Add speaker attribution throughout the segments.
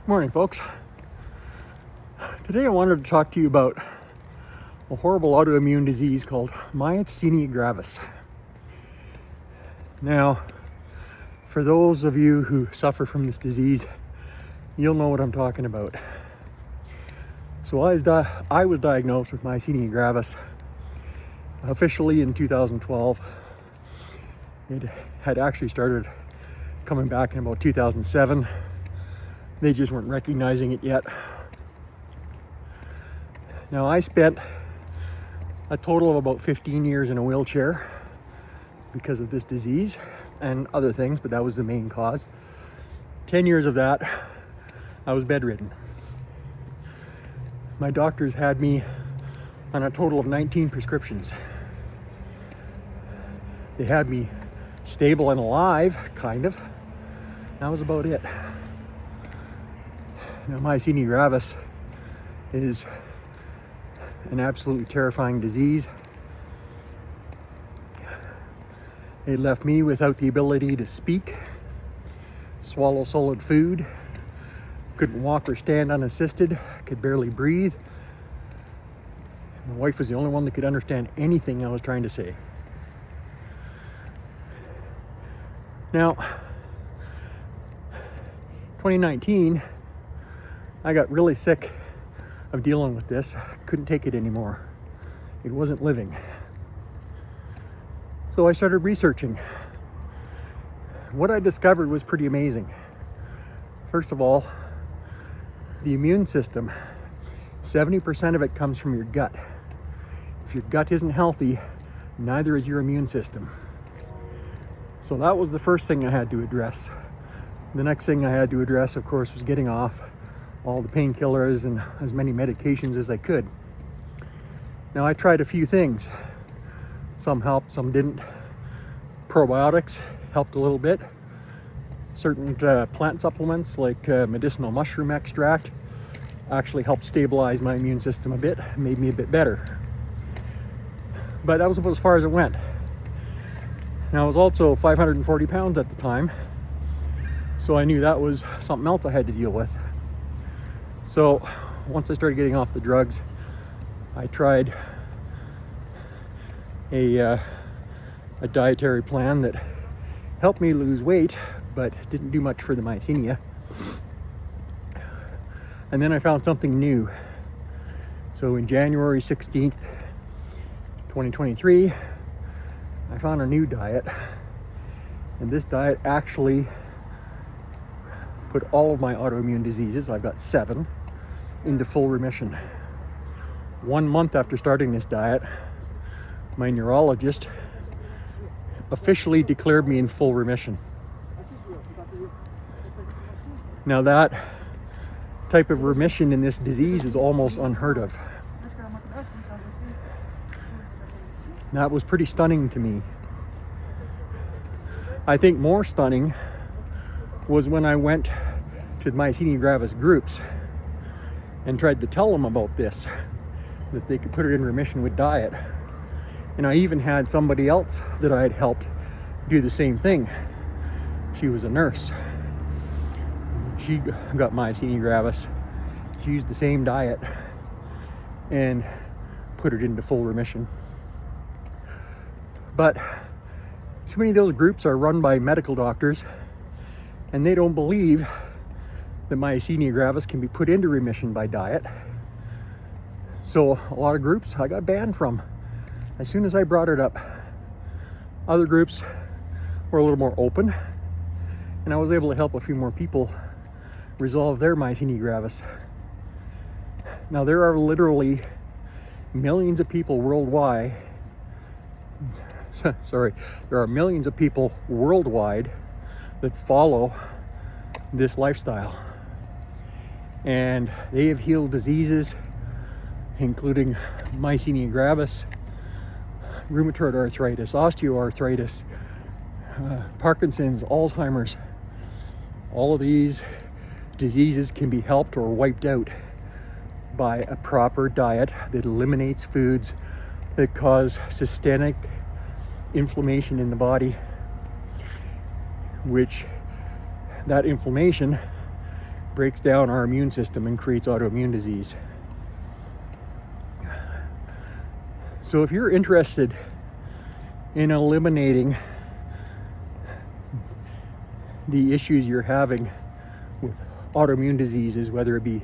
Speaker 1: Morning, folks. Today I wanted to talk to you about a horrible autoimmune disease called Myasthenia Gravis. Now, for those of you who suffer from this disease, you'll know what I'm talking about. So I was diagnosed with Myasthenia Gravis officially in 2012. It had actually started coming back in about 2007. They just weren't recognizing it yet. Now, I spent a total of about 15 years in a wheelchair because of this disease and other things, but that was the main cause. 10 years of that, I was bedridden. My doctors had me on a total of 19 prescriptions. They had me stable and alive, kind of. That was about it. Now, Myasthenia Gravis is an absolutely terrifying disease. It left me without the ability to speak, swallow solid food, couldn't walk or stand unassisted, could barely breathe. My wife was the only one that could understand anything I was trying to say. Now, 2019, I got really sick of dealing with this. Couldn't take it anymore. It wasn't living. So I started researching. What I discovered was pretty amazing. First of all, the immune system, 70% of it comes from your gut. If your gut isn't healthy, neither is your immune system. So that was the first thing I had to address. The next thing I had to address, of course, was getting off all the painkillers and as many medications as I could. Now, I tried a few things. Some helped, some didn't. Probiotics helped a little bit. Certain plant supplements like medicinal mushroom extract actually helped stabilize my immune system a bit, made me a bit better. But that was about as far as it went. Now, I was also 540 pounds at the time, so I knew that was something else I had to deal with. So once I started getting off the drugs, I tried a dietary plan that helped me lose weight, but didn't do much for the myasthenia. And then I found something new. So in January 16th, 2023, I found a new diet. And this diet actually put all of my autoimmune diseases, I've got 7, into full remission. 1 month after starting this diet, my neurologist officially declared me in full remission. Now, that type of remission in this disease is almost unheard of. That was pretty stunning to me. I think more stunning was when I went to the Myasthenia Gravis groups and tried to tell them about this, that they could put it in remission with diet. And I even had somebody else that I had helped do the same thing. She was a nurse. She got Myasthenia Gravis. She used the same diet and put it into full remission. But too many of those groups are run by medical doctors, and they don't believe that Myasthenia Gravis can be put into remission by diet. So a lot of groups I got banned from as soon as I brought it up. Other groups were a little more open, and I was able to help a few more people resolve their Myasthenia Gravis. Now, there are literally millions of people worldwide. There are millions of people worldwide that follow this lifestyle, and they have healed diseases including Myasthenia Gravis, rheumatoid arthritis, osteoarthritis, Parkinson's, Alzheimer's. All of these diseases can be helped or wiped out by a proper diet that eliminates foods that cause systemic inflammation in the body, which that inflammation breaks down our immune system and creates autoimmune disease. So if you're interested in eliminating the issues you're having with autoimmune diseases, whether it be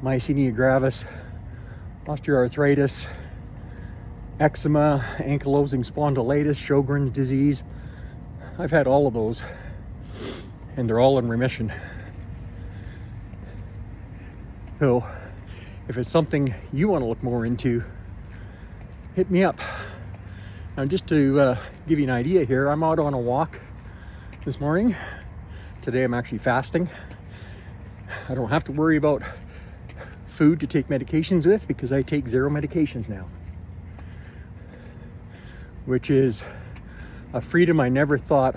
Speaker 1: Myasthenia Gravis, osteoarthritis, eczema, ankylosing spondylitis, Sjogren's disease, I've had all of those, and they're all in remission. So if it's something you want to look more into, hit me up. Now, just to give you an idea here, I'm out on a walk this morning. Today I'm actually fasting. I don't have to worry about food to take medications with because I take 0 medications now, which is a freedom I never thought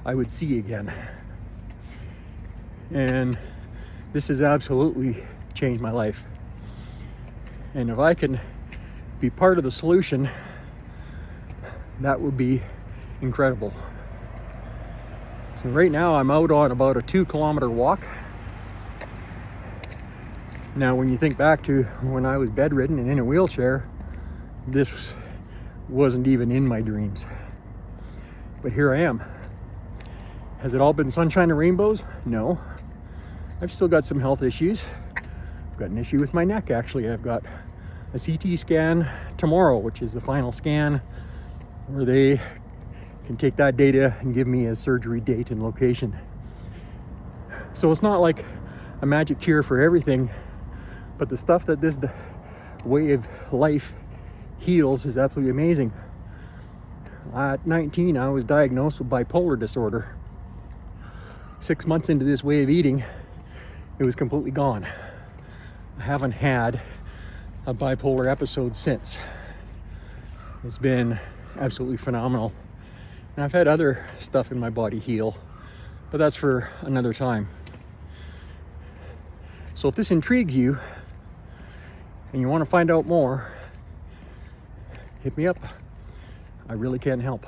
Speaker 1: I would see again. And this has absolutely changed my life. And if I can be part of the solution, that would be incredible. So right now I'm out on about a 2-kilometer walk. Now, when you think back to when I was bedridden and in a wheelchair, this wasn't even in my dreams. But here I am. Has it all been sunshine and rainbows? No. I've still got some health issues. I've got an issue with my neck, actually. I've got a CT scan tomorrow, which is the final scan where they can take that data and give me a surgery date and location. So it's not like a magic cure for everything, but the stuff that this way of life heals is absolutely amazing. At 19, I was diagnosed with bipolar disorder. 6 months into this way of eating, it was completely gone. I haven't had a bipolar episode since. It's been absolutely phenomenal. And I've had other stuff in my body heal, but that's for another time. So if this intrigues you and you want to find out more, hit me up. I really can help.